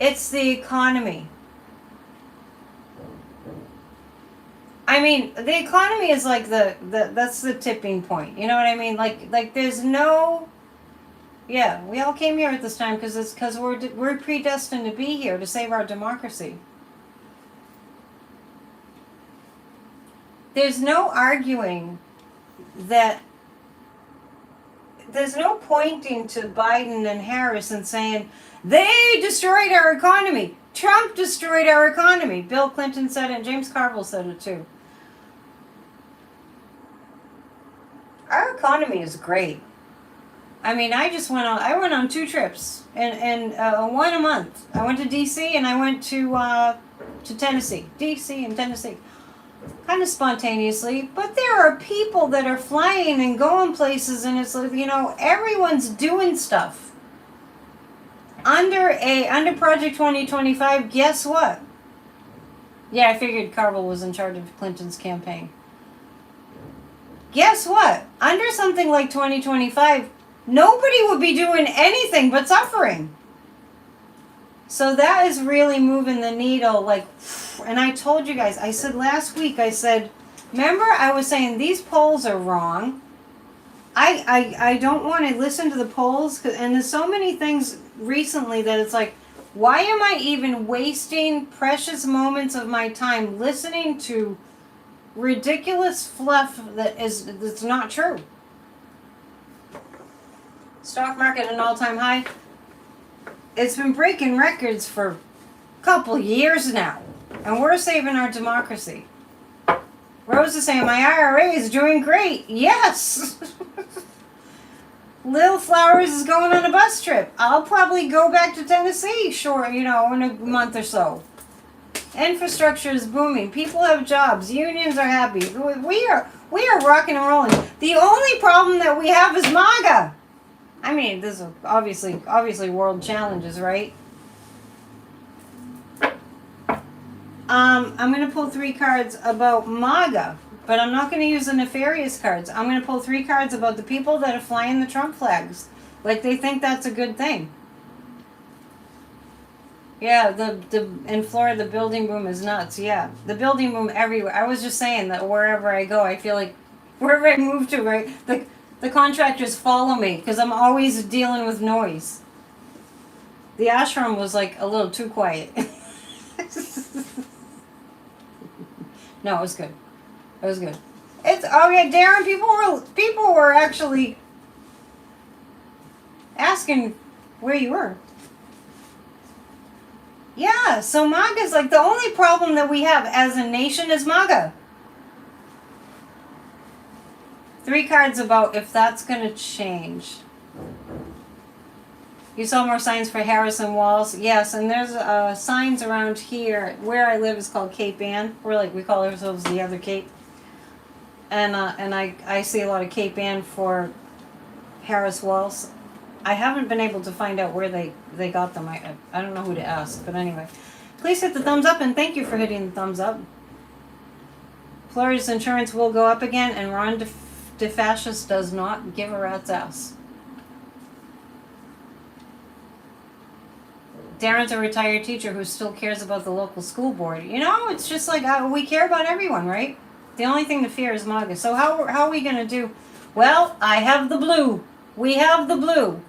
It's the economy. I mean, the economy is like that's the tipping point. You know what I mean? Like there's no. Yeah, we all came here at this time because we're predestined to be here to save our democracy. There's no arguing that. There's no pointing to Biden and Harris and saying they destroyed our economy. Trump destroyed our economy. Bill Clinton said it, and James Carville said it too. Our economy is great. I mean, I went on 2 trips and one a month. I went to DC and I went to Tennessee. DC and Tennessee. Kind of spontaneously, but there are people that are flying and going places, and it's everyone's doing stuff. Under Project 2025, guess what? Yeah, I figured Carville was in charge of Clinton's campaign. Guess what? Under something like 2025, nobody would be doing anything but suffering. So that is really moving the needle, and I told you guys, I said last week, Remember, I was saying these polls are wrong. I don't want to listen to the polls, and there's so many things recently that it's like, why am I even wasting precious moments of my time listening to ridiculous fluff that's not true? Stock market at an all-time high. It's been breaking records for a couple years now, and we're saving our democracy. Rose is saying my IRA is doing great. Yes. Lil Flowers is going on a bus trip. I'll probably go back to Tennessee, sure, in a month or so. Infrastructure is booming. People have jobs. Unions are happy. We are rocking and rolling. The only problem that we have is Maga. I mean, this is obviously world challenges, right? I'm going to pull 3 cards about Maga, but I'm not going to use the nefarious cards. I'm going to pull 3 cards about the people that are flying the Trump flags. Like they think that's a good thing. Yeah, in Florida, the building boom is nuts. Yeah, the building boom everywhere. I was just saying that wherever I go, I feel like wherever I move to, right, the contractors follow me because I'm always dealing with noise. The ashram was like a little too quiet. No, it was good. It was good. It's okay, Darren. People were actually asking where you were. Yeah, so MAGA's like the only problem that we have as a nation is MAGA. 3 cards about if that's going to change. You saw more signs for Harrison Walls. Yes, and there's signs around here. Where I live is called Cape Ann. We call ourselves the other Cape. And I see a lot of Cape Ann for Harris Walls. I haven't been able to find out where they got them. I don't know who to ask, but anyway. Please hit the thumbs up, and thank you for hitting the thumbs up. Florida's insurance will go up again, and Ron DeFascist does not give a rat's ass. Darren's a retired teacher who still cares about the local school board. It's just like we care about everyone, right? The only thing to fear is MAGA. So how are we going to do? Well, I have the blue. We have the blue.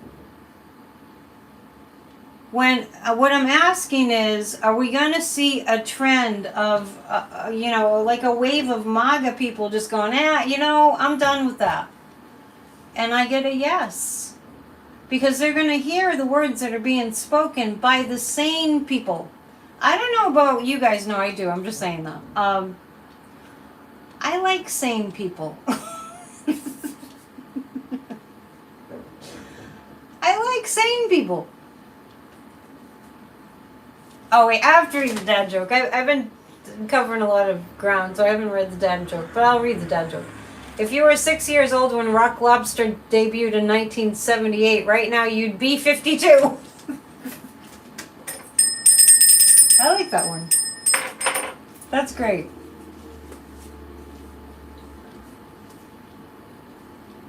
What I'm asking is, are we going to see a trend of, like a wave of MAGA people just going, I'm done with that. And I get a yes. Because they're going to hear the words that are being spoken by the sane people. I don't know about you guys. No, I do. I'm just saying that. I like sane people. I like sane people. Oh, wait. I have to read the dad joke. I've been covering a lot of ground, so I haven't read the dad joke. But I'll read the dad joke. If you were 6 years old when Rock Lobster debuted in 1978, right now you'd be 52. I like that one. That's great.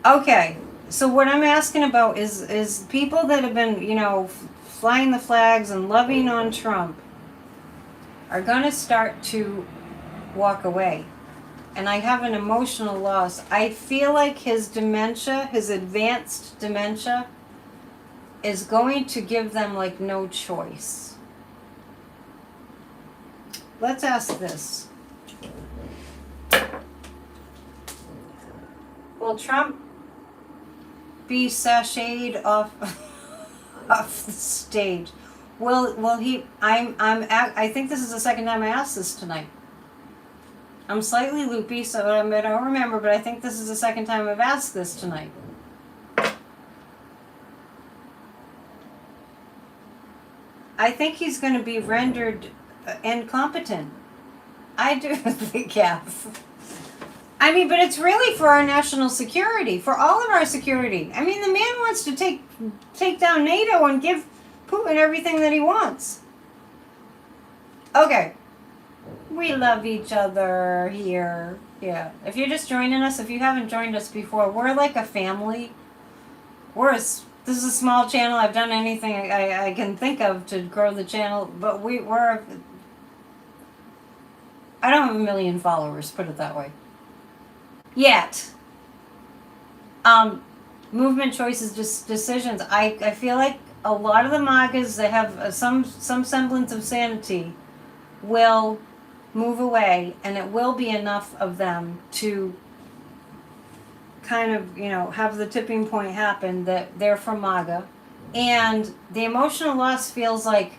Okay, so what I'm asking about is people that have been, flying the flags and loving on Trump are going to start to walk away. And I have an emotional loss. I feel like his dementia, his advanced dementia, is going to give them like no choice. Let's ask this. Will Trump be sashayed off the stage? Will he? I think this is the second time I asked this tonight. I'm slightly loopy, so I don't remember, but I think this is the second time I've asked this tonight. I think he's going to be rendered incompetent. I do think, yeah. I mean, but it's really for our national security, for all of our security. I mean, the man wants to take down NATO and give Putin everything that he wants. Okay. We love each other here. Yeah. If you're just joining us, if you haven't joined us before, we're like a family. This is a small channel. I've done anything I can think of to grow the channel, but I don't have 1 million followers, put it that way. Yet, movement choices, decisions. I feel like a lot of the Magas that have some semblance of sanity will move away, and it will be enough of them to kind of, have the tipping point happen that they're from Maga. And the emotional loss feels like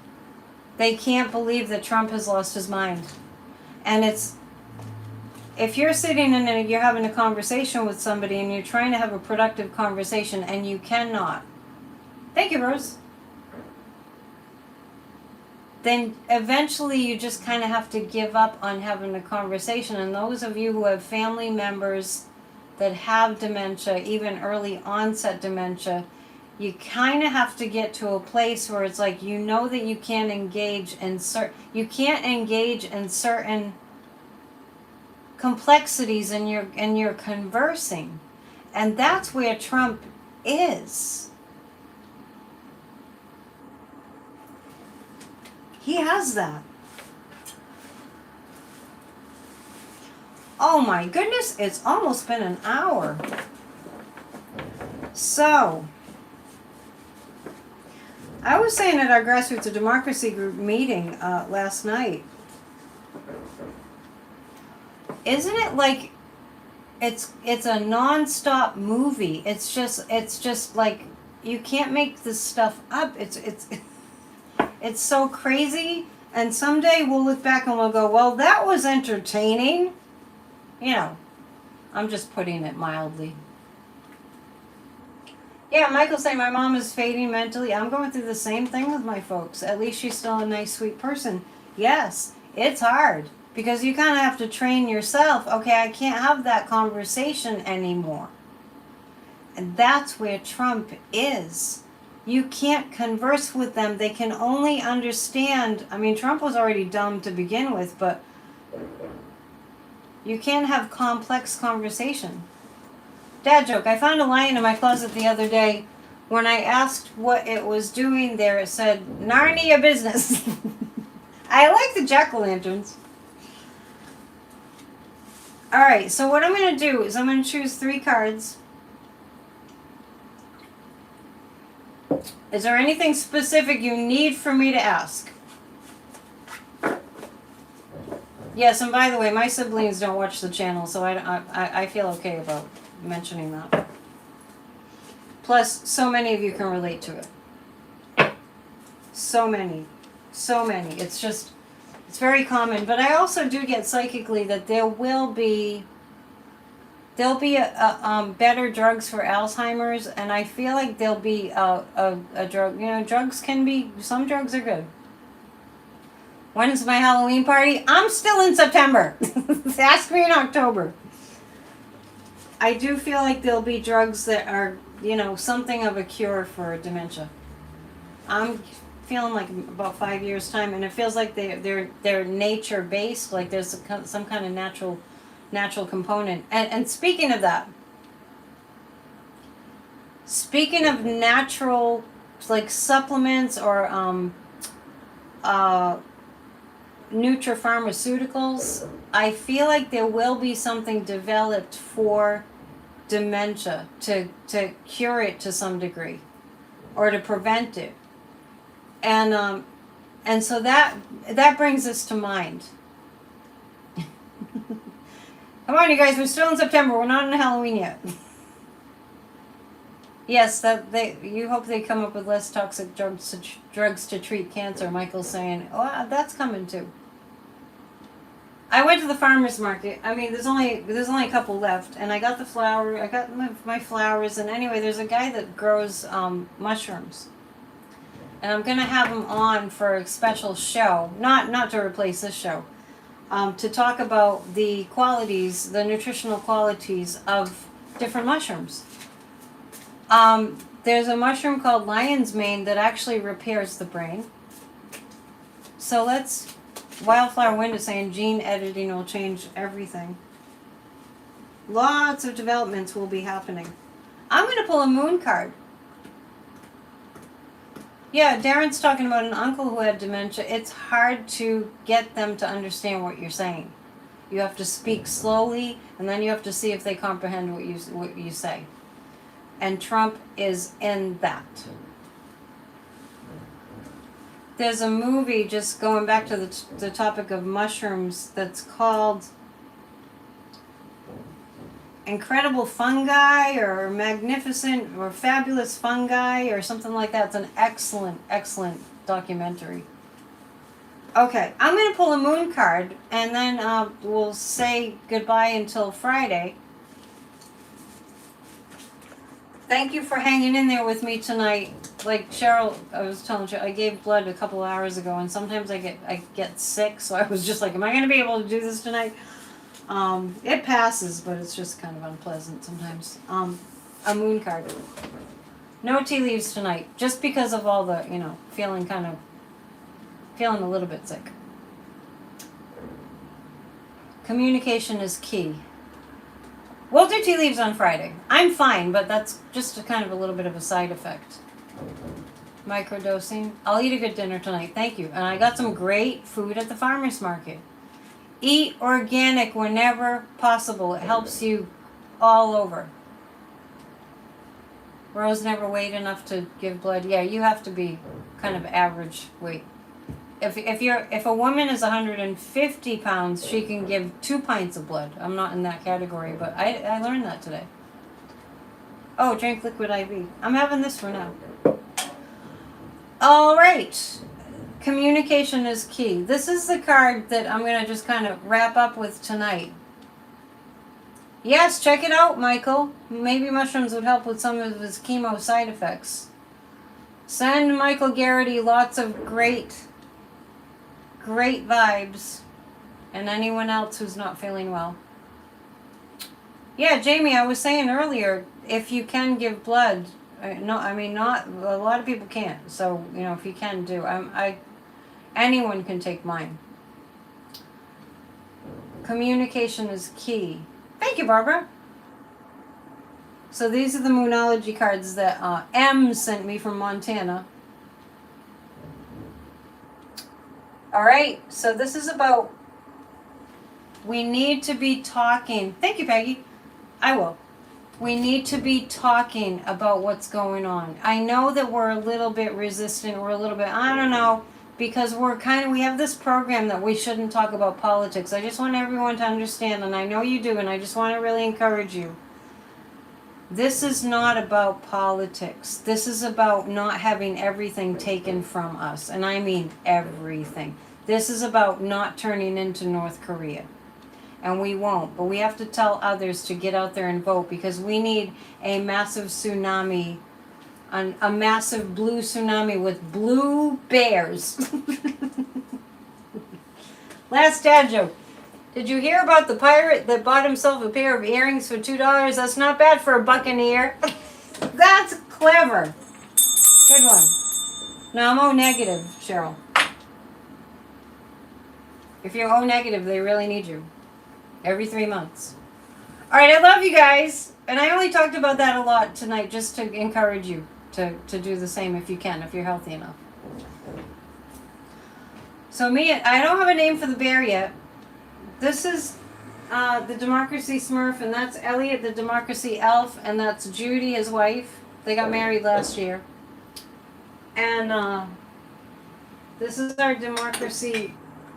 they can't believe that Trump has lost his mind. And if you're sitting and you're having a conversation with somebody and you're trying to have a productive conversation and you cannot, thank you, Rose, then eventually you just kind of have to give up on having a conversation. And those of you who have family members that have dementia, even early onset dementia, you kind of have to get to a place where it's like, that you can't engage in certain complexities in your conversing. And that's where Trump is. He has that. Oh my goodness, it's almost been an hour. So, I was saying at our Grassroots of Democracy group meeting last night, isn't it like it's a non-stop movie? It's just like, you can't make this stuff up. It's so crazy, and someday we'll look back and we'll go, well, that was entertaining. I'm just putting it mildly. Yeah, Michael's saying my mom is fading mentally. I'm going through the same thing with my folks. At least she's still a nice, sweet person. Yes, it's hard, because you kind of have to train yourself. Okay, I can't have that conversation anymore. And that's where Trump is. You can't converse with them. They can only understand. I mean, Trump was already dumb to begin with, but you can't have complex conversation. Dad joke. I found a lion in my closet the other day. When I asked what it was doing there, it said, Narnia business. I like the jack-o'-lanterns. Alright, so what I'm going to do is I'm going to choose 3 cards. Is there anything specific you need for me to ask? Yes, and by the way, my siblings don't watch the channel, so I feel okay about mentioning that. Plus, so many of you can relate to it. So many. It's very common. But I also do get psychically that there'll be better drugs for Alzheimer's, and I feel like there'll be a drug. Some drugs are good. When is my Halloween party? I'm still in September. Ask me in October. I do feel like there'll be drugs that are, something of a cure for dementia. I'm feeling like about 5 years' time, and it feels like they're nature based, like there's some kind of natural component. And speaking of that, speaking of natural, like supplements or nutrapharmaceuticals, I feel like there will be something developed for dementia to cure it to some degree, or to prevent it. And so that brings us to mind. Come on, you guys, we're still in September. We're not in Halloween yet. Yes, you hope they come up with less toxic drugs to treat cancer. Michael's saying, oh, that's coming too. I went to the farmer's market. I mean, there's only a couple left, and I got the flower. I got my flowers, and anyway, there's a guy that grows mushrooms, and I'm gonna have him on for a special show, not to replace this show, to talk about the qualities, the nutritional qualities of different mushrooms. There's a mushroom called lion's mane that actually repairs the brain. So Wildflower Wind is saying gene editing will change everything. Lots of developments will be happening. I'm going to pull a moon card. Yeah, Darren's talking about an uncle who had dementia. It's hard to get them to understand what you're saying. You have to speak slowly, and then you have to see if they comprehend what you say. And Trump is in that. There's a movie, just going back to the topic of mushrooms, that's called Incredible Fungi or Magnificent or Fabulous Fungi or something like that. It's an excellent, excellent documentary. Okay, I'm going to pull a moon card, and then we'll say goodbye until Friday. Thank you for hanging in there with me tonight. Like Cheryl, I was telling you, I gave blood a couple of hours ago, and sometimes I get sick, so I was just like, am I going to be able to do this tonight? It passes, but it's just kind of unpleasant sometimes. A moon card. No tea leaves tonight, just because of all the, feeling a little bit sick. Communication is key. We'll do tea leaves on Friday. I'm fine, but that's just a little bit of a side effect. Microdosing. I'll eat a good dinner tonight. Thank you. And I got some great food at the farmer's market. Eat organic whenever possible. It helps you all over. Rose never weighed enough to give blood. Yeah, you have to be kind of average weight. If a woman is 150 pounds, she can give 2 pints of blood. I'm not in that category, but I learned that today. Oh, drink liquid IV. I'm having this for now. All right. Communication is key. This is the card that I'm going to just kind of wrap up with tonight. Yes, check it out, Michael. Maybe mushrooms would help with some of his chemo side effects. Send Michael Garrity lots of great vibes, and anyone else who's not feeling well. Yeah, Jamie, I was saying earlier, if you can give blood, not a lot of people can't. So if you can do, anyone can take mine. Communication is key. Thank you, Barbara. So these are the Moonology cards that M sent me from Montana. All right, so this is about, we need to be talking. Thank you, Peggy. I will. We need to be talking about what's going on. I know that we're a little bit resistant. We're a little bit, I don't know, because we have this program that we shouldn't talk about politics. I just want everyone to understand, and I know you do, and I just want to really encourage you. This is not about politics. This is about not having everything taken from us. And I mean everything. This is about not turning into North Korea. And we won't. But we have to tell others to get out there and vote, because we need a massive tsunami, a massive blue tsunami with blue bears. Last dad joke. Did you hear about the pirate that bought himself a pair of earrings for $2? That's not bad for a buccaneer. That's clever. Good one. Now I'm O negative, Cheryl. If you're O negative, they really need you. Every 3 months. All right, I love you guys. And I only talked about that a lot tonight just to encourage you to do the same if you can, if you're healthy enough. So I don't have a name for the bear yet. This is the Democracy Smurf, and that's Elliot, the Democracy Elf, and that's Judy, his wife. They got married last year. And this is our democracy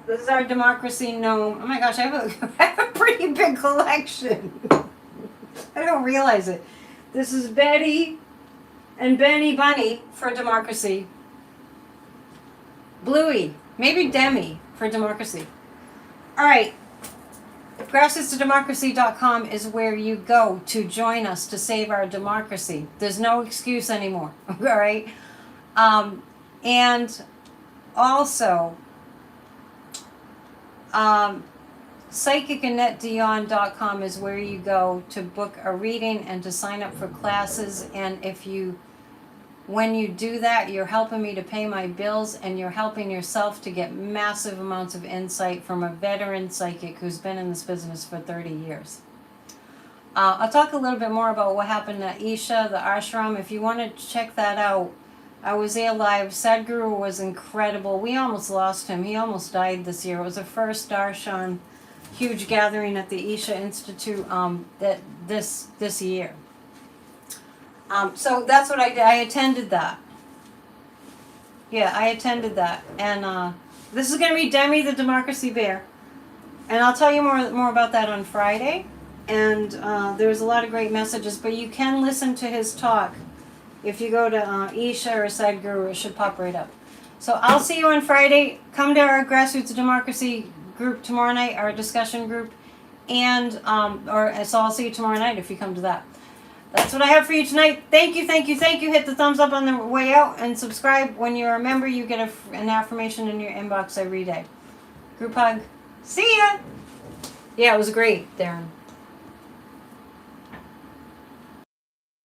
gnome. Oh my gosh, I have a pretty big collection. I don't realize it. This is Betty and Benny Bunny for democracy. Bluey, maybe Demi for democracy. All right. Grassrootsdemocracy.com is where you go to join us to save our democracy. There's no excuse anymore. All right. And also, psychicannetdion.com is where you go to book a reading and to sign up for classes. And when you do that, you're helping me to pay my bills, and you're helping yourself to get massive amounts of insight from a veteran psychic who's been in this business for 30 years. I'll talk a little bit more about what happened at Isha, the ashram. If you want to check that out, I was there live. Sadhguru was incredible. We almost lost him. He almost died this year. It was a first darshan. huge gathering at the Isha Institute that this year. So that's what I did. I attended that. Yeah, I attended that, and this is going to be Demi the Democracy Bear, and I'll tell you more about that on Friday. And there's a lot of great messages, but you can listen to his talk if you go to Isha or Sadhguru. It should pop right up. So I'll see you on Friday. Come to our Grassroots Democracy group tomorrow night, our discussion group, and so I'll see you tomorrow night if you come to that. That's what I have for you tonight. Thank you, thank you, thank you. Hit the thumbs up on the way out and subscribe. When you're a member, you get an affirmation in your inbox every day. Group hug. See ya. Yeah, it was great, Darren.